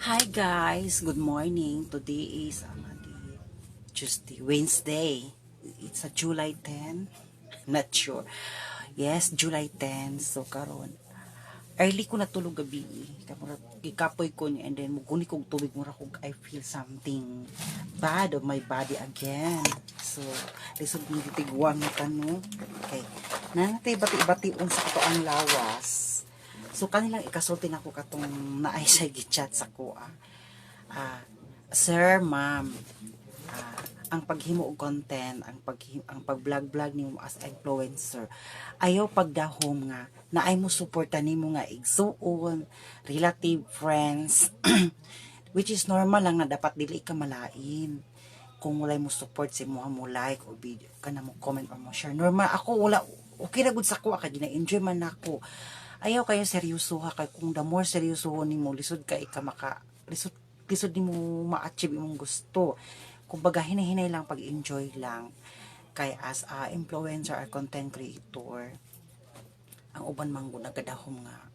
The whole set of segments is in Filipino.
Hi guys, good morning. Today is Tuesday, Wednesday. It's a July 10. Not sure. Yes, July 10. So karon early ko natulog gabi. Gikapoy ko niya and then muguni kog tubig mura kog I feel something bad of my body again. So lisod ni tigwang na tano. Okay. Nanatay bati-bati sa kato ang lawas. So kanilang ikasulti na ko katong naay sa gichat sa ko Sir, ma'am, ang paghimo og content, ang pag-vlog nimo as influencer, ayaw pagdahom nga naay mo suporta nimo nga igsuon, relative, friends, which is normal lang na dapat dili ka malain. Kung walay mo support sa mo like o video, kana mo comment or mo share. Normal ako wala okay ra gud sa ko kay gina-enjoy man ako. Ayaw kayo seryoso ha kay kung the more seryoso nimo lisod ka maka lisod nimo ma-achieve imong gusto. Kumbaga hinay-hinay lang pag-enjoy lang kay as a influencer or content creator ang uban man gud nagadahom nga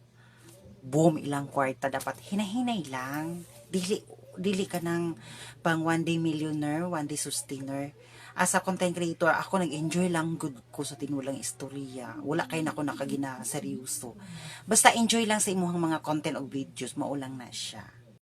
boom ilang kwarta dapat hinay-hinay lang dili ka ng pang one day millionaire, one day sustainer. As a content creator, ako nag-enjoy lang good ko sa tinulang istorya. Wala kay nako nakagina seryoso. Basta enjoy lang sa imuhang mga content o videos, maulang na siya.